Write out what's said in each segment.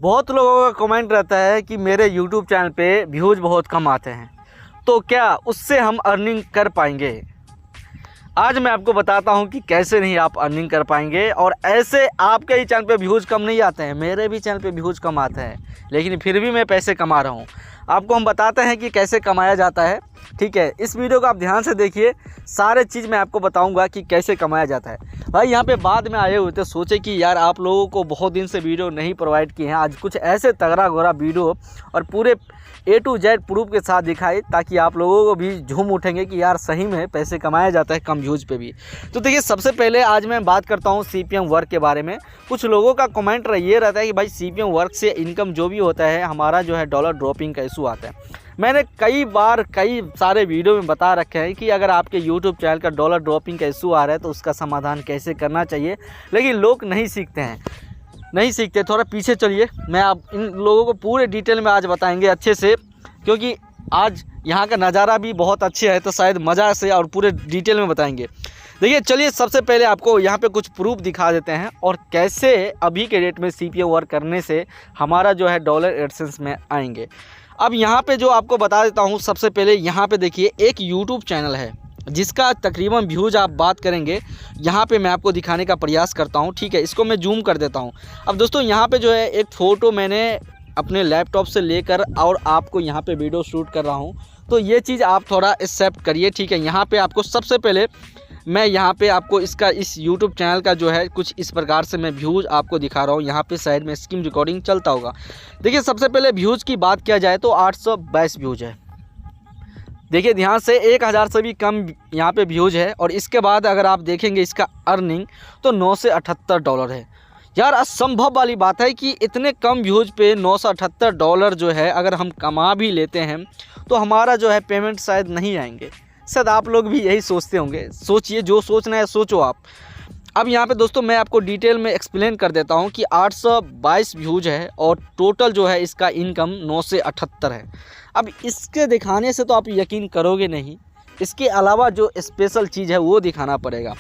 बहुत लोगों का कमेंट रहता है कि मेरे YouTube चैनल पे व्यूज़ बहुत कम आते हैं, तो क्या उससे हम अर्निंग कर पाएंगे। आज मैं आपको बताता हूं कि कैसे नहीं आप अर्निंग कर पाएंगे। और ऐसे आपके ही चैनल पे व्यूज़ कम नहीं आते हैं, मेरे भी चैनल पे व्यूज़ कम आते हैं, लेकिन फिर भी मैं पैसे कमा रहा हूं। आपको हम बताते हैं कि कैसे कमाया जाता है। ठीक है, इस वीडियो को आप ध्यान से देखिए, सारे चीज़ मैं आपको बताऊंगा कि कैसे कमाया जाता है। भाई यहाँ पे बाद में आए हुए थे, सोचे कि यार आप लोगों को बहुत दिन से वीडियो नहीं प्रोवाइड किए हैं, आज कुछ ऐसे तगड़ा गोरा वीडियो और पूरे A to Z प्रूफ के साथ दिखाए, ताकि आप लोगों को भी झूम उठेंगे कि यार सही में पैसे कमाया जाता है कम व्यूज़ पे भी। तो देखिए, सबसे पहले आज मैं बात करता हूँ CPM वर्क के बारे में। कुछ लोगों का कमेंट ये रहता है कि भाई CPM वर्क से इनकम जो भी होता है, हमारा जो है डॉलर ड्रॉपिंग का इशू आता है। मैंने कई बार कई सारे वीडियो में बता रखे हैं कि अगर आपके YouTube चैनल का डॉलर ड्रॉपिंग का इशू आ रहा है तो उसका समाधान कैसे करना चाहिए, लेकिन लोग नहीं सीखते। थोड़ा पीछे चलिए, मैं आप इन लोगों को पूरे डिटेल में आज बताएंगे अच्छे से, क्योंकि आज यहाँ का नज़ारा भी बहुत अच्छे है, तो शायद मज़ा से और पूरे डिटेल में बताएंगे। देखिए, चलिए सबसे पहले आपको यहाँ पे कुछ प्रूफ दिखा देते हैं और कैसे अभी के डेट में CPM वर्क करने से हमारा जो है डॉलर एडसेंस में आएंगे। अब यहाँ पे जो आपको बता देता हूँ, सबसे पहले यहाँ पे देखिए, एक YouTube चैनल है जिसका तकरीबन व्यूज़ आप बात करेंगे, यहाँ पे मैं आपको दिखाने का प्रयास करता हूँ। ठीक है, इसको मैं जूम कर देता हूँ। अब दोस्तों, यहाँ पे जो है एक फ़ोटो मैंने अपने लैपटॉप से लेकर और आपको यहाँ पे वीडियो शूट कर रहा हूँ, तो ये चीज़ आप थोड़ा एक्सेप्ट करिए। ठीक है, यहाँ पे आपको सबसे पहले मैं यहाँ पे आपको इस YouTube चैनल का जो है कुछ इस प्रकार से मैं व्यूज़ आपको दिखा रहा हूँ। यहाँ पे साइड में स्क्रीन रिकॉर्डिंग चलता होगा। देखिए, सबसे पहले व्यूज़ की बात किया जाए तो 822 व्यूज़ है। देखिए ध्यान से, 1000 से भी कम यहाँ पे व्यूज़ है। और इसके बाद अगर आप देखेंगे इसका अर्निंग तो $978 है। यार असंभव वाली बात है कि इतने कम व्यूज़ पे $978 जो है अगर हम कमा भी लेते हैं तो हमारा जो है पेमेंट शायद नहीं आएंगे। शायद आप लोग भी यही सोचते होंगे। सोचिए, जो सोचना है सोचो आप। अब यहाँ पे दोस्तों मैं आपको डिटेल में एक्सप्लेन कर देता हूँ कि 822 व्यूज़ है और टोटल जो है इसका इनकम 978 है। अब इसके दिखाने से तो आप यकीन करोगे नहीं, इसके अलावा जो स्पेशल चीज़ है वो दिखाना पड़ेगा।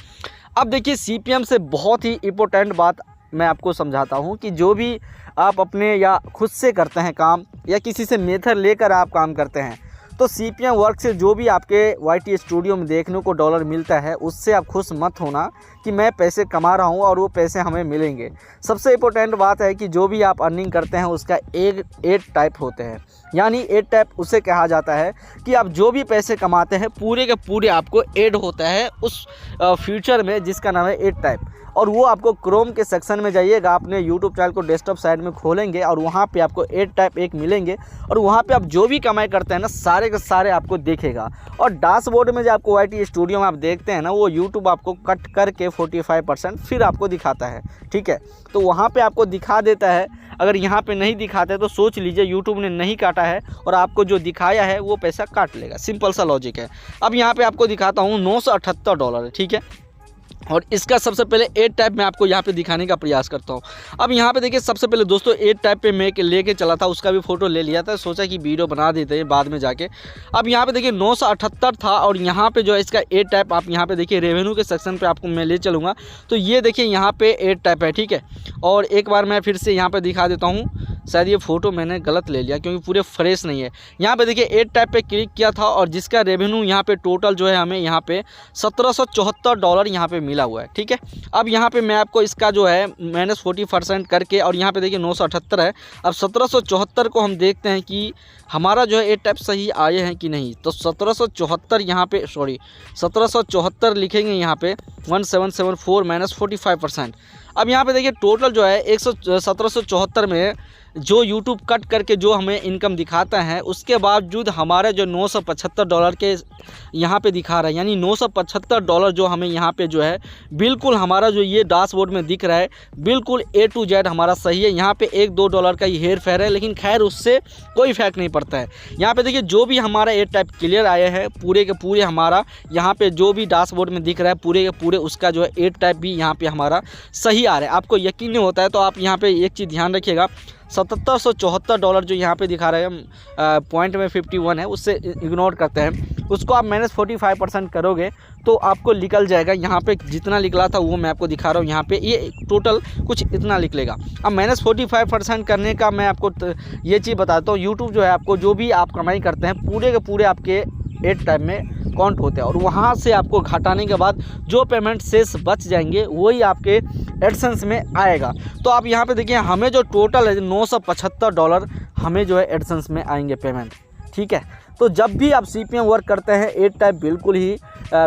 अब देखिए, CPM से बहुत ही इम्पोर्टेंट बात मैं आपको समझाता हूँ कि जो भी आप अपने या खुद से करते हैं काम, या किसी से मेथड लेकर आप काम करते हैं, तो CPM वर्क से जो भी आपके YT स्टूडियो में देखने को डॉलर मिलता है, उससे आप खुश मत होना कि मैं पैसे कमा रहा हूं और वो पैसे हमें मिलेंगे। सबसे इम्पोर्टेंट बात है कि जो भी आप अर्निंग करते हैं उसका एक 8 टाइप होते हैं। यानी 8 टाइप उसे कहा जाता है कि आप जो भी पैसे कमाते हैं पूरे के पूरे आपको ऐड होता है उस फ्यूचर में, जिसका नाम है 8 टाइप। और वो आपको क्रोम के सेक्शन में जाइएगा, अपने YouTube चैनल को डेस्कटॉप साइड में खोलेंगे और वहाँ पे आपको 8 टाइप एक मिलेंगे। और वहाँ पे आप जो भी कमाई करते हैं ना, सारे के सारे आपको दिखेगा। और डैशबोर्ड में जो आपको YT स्टूडियो में आप देखते हैं ना, वो YouTube आपको कट करके 45% फिर आपको दिखाता है। ठीक है, तो वहाँ पर आपको दिखा देता है। अगर यहाँ पर नहीं दिखाता है तो सोच लीजिए YouTube ने नहीं काटा है और आपको जो दिखाया है वो पैसा काट लेगा। सिंपल सा लॉजिक है। अब यहाँ पर आपको दिखाता हूँ $978 है। ठीक है, और इसका सबसे पहले 8 टाइप मैं आपको यहाँ पे दिखाने का प्रयास करता हूँ। अब यहाँ पे देखिए, सबसे पहले दोस्तों 8 टाइप पे मैं लेके चला था, उसका भी फ़ोटो ले लिया था, सोचा कि वीडियो बना देते हैं बाद में जाके। अब यहाँ पे देखिए 978 था और यहाँ पे जो है इसका 8 टाइप आप यहाँ पे देखिए रेवेन्यू के सेक्शन पे आपको मैं ले चलूँगा। तो ये देखिए यहाँ पे 8 टाइप है। ठीक है, और एक बार मैं फिर से यहाँ पर दिखा देता हूँ। शायद ये फ़ोटो मैंने गलत ले लिया क्योंकि पूरे फ्रेश नहीं है। यहाँ पे देखिए 8 टाइप पे क्लिक किया था और जिसका रेवेन्यू यहाँ पे टोटल जो है हमें यहाँ पे $1774 यहाँ पे मिला हुआ है। ठीक है, अब यहाँ पे मैं आपको इसका जो है -40% करके, और यहाँ पे देखिए 978 है। अब 1774 को हम देखते हैं कि हमारा जो है 8 टाइप सही आए हैं कि नहीं। तो 1774 यहाँ पे 1774 लिखेंगे यहाँ पे 1774 -45%। अब यहाँ पे देखिए टोटल जो है 1774 में जो YouTube कट करके जो हमें इनकम दिखाता है, उसके बावजूद हमारा जो $975 के यहाँ पे दिखा रहा है, यानी $975 जो हमें यहाँ पे जो है बिल्कुल हमारा जो ये डैशबोर्ड में दिख रहा है, बिल्कुल A to Z हमारा सही है। यहाँ पे $1-2 का ही हेर फेर है, लेकिन खैर उससे कोई फर्क नहीं पड़ता है। यहाँ पे देखिए जो भी हमारा 8 टाइप क्लियर आए हैं, पूरे के पूरे हमारा यहाँ पे जो भी डैशबोर्ड में दिख रहा है पूरे के पूरे, उसका जो है 8 टाइप भी यहाँ पे हमारा सही आ रहा है। आपको यकीन नहीं होता है तो आप यहाँ पे एक चीज़ ध्यान रखिएगा, $7774 जो यहाँ पे दिखा रहे हैं पॉइंट में 51 है, उससे इग्नोर करते हैं। उसको आप -45% करोगे तो आपको निकल जाएगा। यहाँ पे जितना निकला था वो मैं आपको दिखा रहा हूँ, यहाँ पे ये टोटल कुछ इतना निकलेगा। अब -45% करने का मैं आपको ये चीज़ बताता हूँ, यूट्यूब जो है आपको जो भी आप कमाई करते हैं पूरे के पूरे आपके एड टाइम में काउंट होते हैं, और वहाँ से आपको घटाने के बाद जो पेमेंट शेष बच जाएंगे वही आपके एडसेंस में आएगा। तो आप यहाँ पे देखिए हमें जो टोटल है $975 हमें जो है एडसेंस में आएंगे पेमेंट, ठीक है। तो जब भी आप CPM वर्क करते हैं एड टाइप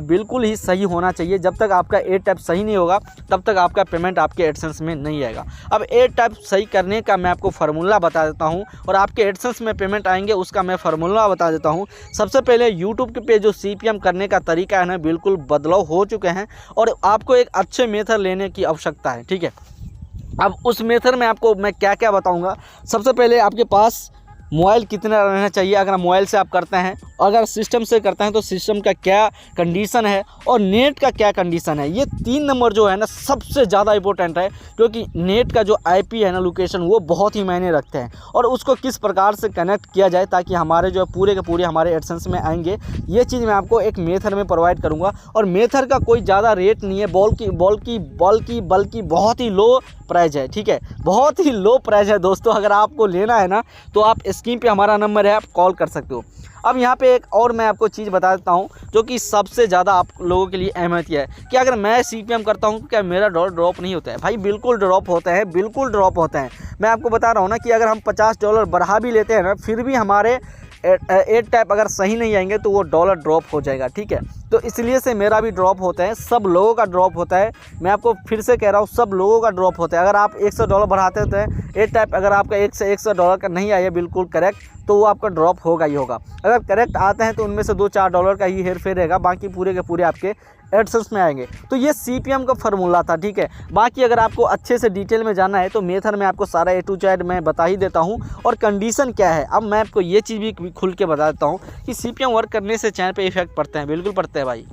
बिल्कुल ही सही होना चाहिए। जब तक आपका एड टाइप सही नहीं होगा तब तक आपका पेमेंट आपके एडसेंस में नहीं आएगा। अब एड टाइप सही करने का मैं आपको फार्मूला बता देता हूं, और आपके एडसेंस में पेमेंट आएंगे उसका मैं फार्मूला बता देता हूं। सबसे पहले यूट्यूब पे जो CPM करने का तरीका है ना बिल्कुल बदलाव हो चुके हैं, और आपको एक अच्छे मेथड लेने की आवश्यकता है, ठीक है। अब उस मेथड में आपको मैं क्या क्या बताऊँगा। सबसे पहले आपके पास मोबाइल कितना रहना चाहिए, अगर मोबाइल से आप करते हैं, अगर सिस्टम से करते हैं तो सिस्टम का क्या कंडीशन है और नेट का क्या कंडीशन है। ये 3 नंबर जो है ना सबसे ज़्यादा इंपॉर्टेंट है, क्योंकि नेट का जो IP है ना लोकेशन वो बहुत ही मायने रखते हैं, और उसको किस प्रकार से कनेक्ट किया जाए ताकि हमारे जो है पूरे के पूरे हमारे एडसेंस में आएंगे। ये चीज़ मैं आपको एक मेथड में प्रोवाइड करूँगा, और मेथड का कोई ज़्यादा रेट नहीं है, बल्कि बहुत ही लो प्राइस है, ठीक है। बहुत ही लो प्राइस है दोस्तों। अगर आपको लेना है ना तो आप स्क्रीन पे हमारा नंबर है, आप कॉल कर सकते हो। अब यहाँ पे एक और मैं आपको चीज़ बता देता हूँ जो कि सबसे ज़्यादा आप लोगों के लिए अहमियत है कि अगर मैं CPM करता हूँ तो क्या मेरा डॉलर ड्रॉप नहीं होता है? भाई बिल्कुल ड्रॉप होते हैं, बिल्कुल ड्रॉप होते हैं। मैं आपको बता रहा हूँ ना कि अगर हम $50 बढ़ा भी लेते हैं ना फिर भी हमारे एड टाइप अगर सही नहीं आएंगे तो वो डॉलर ड्रॉप हो जाएगा, ठीक है। तो इसलिए से मेरा भी ड्रॉप होता है, सब लोगों का ड्रॉप होता है। मैं आपको फिर से कह रहा हूँ सब लोगों का ड्रॉप होता है। अगर आप $100 बढ़ाते होते हैं एड टाइप, अगर आपका $100 का नहीं आया बिल्कुल करेक्ट तो वो आपका ड्रॉप होगा ही होगा। अगर करेक्ट आते हैं तो उनमें से $2-4 का ही हेर फेर रहेगा, बाकी पूरे के पूरे आपके एडसेंस में आएंगे। तो ये CPM का फार्मूला था, ठीक है। बाकी अगर आपको अच्छे से डिटेल में जानना है तो मेथड में आपको सारा A to Z मैं बता ही देता हूँ, और कंडीशन क्या है। अब मैं आपको ये चीज़ भी खुल के बता देता हूँ कि CPM वर्क करने से चैनल पे इफेक्ट पड़ते हैं, बिल्कुल पड़ते हैं भाई,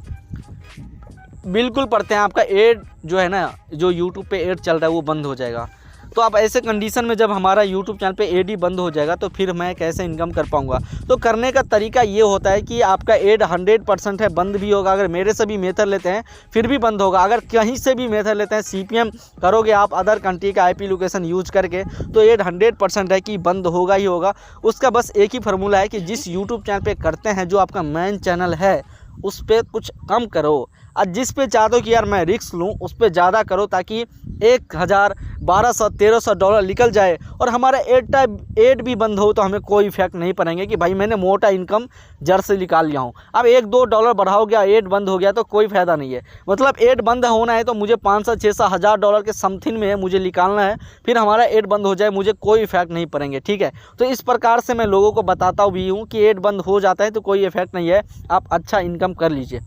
बिल्कुल पड़ते हैं। आपका एड जो है ना, जो यूट्यूब पे एड चल रहा है वो बंद हो जाएगा। तो आप ऐसे कंडीशन में जब हमारा यूट्यूब चैनल पे एड ही बंद हो जाएगा तो फिर मैं कैसे इनकम कर पाऊँगा। तो करने का तरीका ये होता है कि आपका एड 100% है, बंद भी होगा। अगर मेरे से भी मेथड लेते हैं फिर भी बंद होगा। अगर कहीं से भी मेथड लेते हैं CPM करोगे आप अदर कंट्री का IP लोकेशन यूज करके तो एड 100% है कि बंद होगा ही होगा। उसका बस एक ही फार्मूला है कि जिस यूट्यूब चैनल पर करते हैं, जो आपका मेन चैनल है, उस पर कुछ कम करो, और जिस पे चाहते हो कि यार मैं रिस्क लूँ उस पर ज़्यादा करो, ताकि 1000, 1200, $1300 निकल जाए और हमारा एड भी बंद हो तो हमें कोई इफेक्ट नहीं पड़ेंगे कि भाई मैंने मोटा इनकम जड़ से निकाल लिया हूँ। अब $1-2 बढ़ाओ गया, एड बंद हो गया तो कोई फ़ायदा नहीं है। मतलब एड बंद होना है तो मुझे $500-600 के समथिंग में मुझे निकालना है, फिर हमारा एड बंद हो जाए मुझे कोई इफेक्ट नहीं पड़ेंगे, ठीक है। तो इस प्रकार से मैं लोगों को बताता भी हूँ कि एड बंद हो जाता है तो कोई इफेक्ट नहीं है, आप अच्छा इनकम कर लीजिए।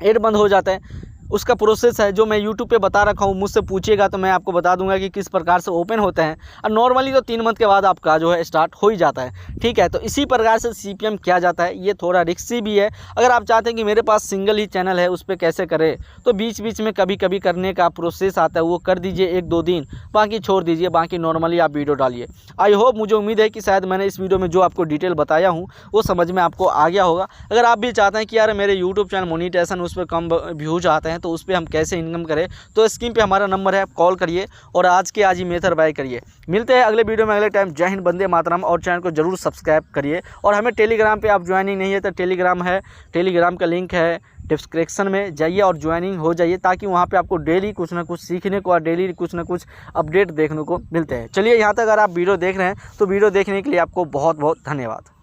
एड बंद हो जाता है उसका प्रोसेस है जो मैं यूट्यूब पे बता रखा हूँ, मुझसे पूछिएगा तो मैं आपको बता दूंगा कि किस प्रकार से ओपन होते हैं। और नॉर्मली तो 3 मंथ के बाद आपका जो है स्टार्ट हो ही जाता है, ठीक है। तो इसी प्रकार से CPM किया जाता है। ये थोड़ा रिस्की भी है। अगर आप चाहते हैं कि मेरे पास सिंगल ही चैनल है उस पर कैसे करें, तो बीच बीच में कभी कभी करने का प्रोसेस आता है, वो कर दीजिए 1-2 दिन, बाकी छोड़ दीजिए, बाकी नॉर्मली आप वीडियो डालिए। आई होप, मुझे उम्मीद है कि शायद मैंने इस वीडियो में जो आपको डिटेल बताया हूँ वो समझ में आपको आ गया होगा। अगर आप भी चाहते हैं कि यार मेरे यूट्यूब चैनल मोनेटाइजेशन उस पर कम व्यूज आते हैं तो उस पर हम कैसे इनकम करें, तो स्क्रीन पे हमारा नंबर है, आप कॉल करिए और आज के आज ही मेथड बाय करिए। मिलते हैं अगले वीडियो में अगले टाइम। जय हिंद, वंदे मातरम। और चैनल को जरूर सब्सक्राइब करिए। और हमें टेलीग्राम पे आप ज्वाइनिंग नहीं है तो टेलीग्राम है, टेलीग्राम का लिंक है डिस्क्रिप्शन में, जाइए और ज्वाइनिंग हो जाइए, ताकि वहाँ पे आपको डेली कुछ ना कुछ सीखने को और डेली कुछ ना कुछ अपडेट देखने को मिलते हैं। चलिए, यहाँ तक अगर आप वीडियो देख रहे हैं तो वीडियो देखने के लिए आपको बहुत बहुत धन्यवाद।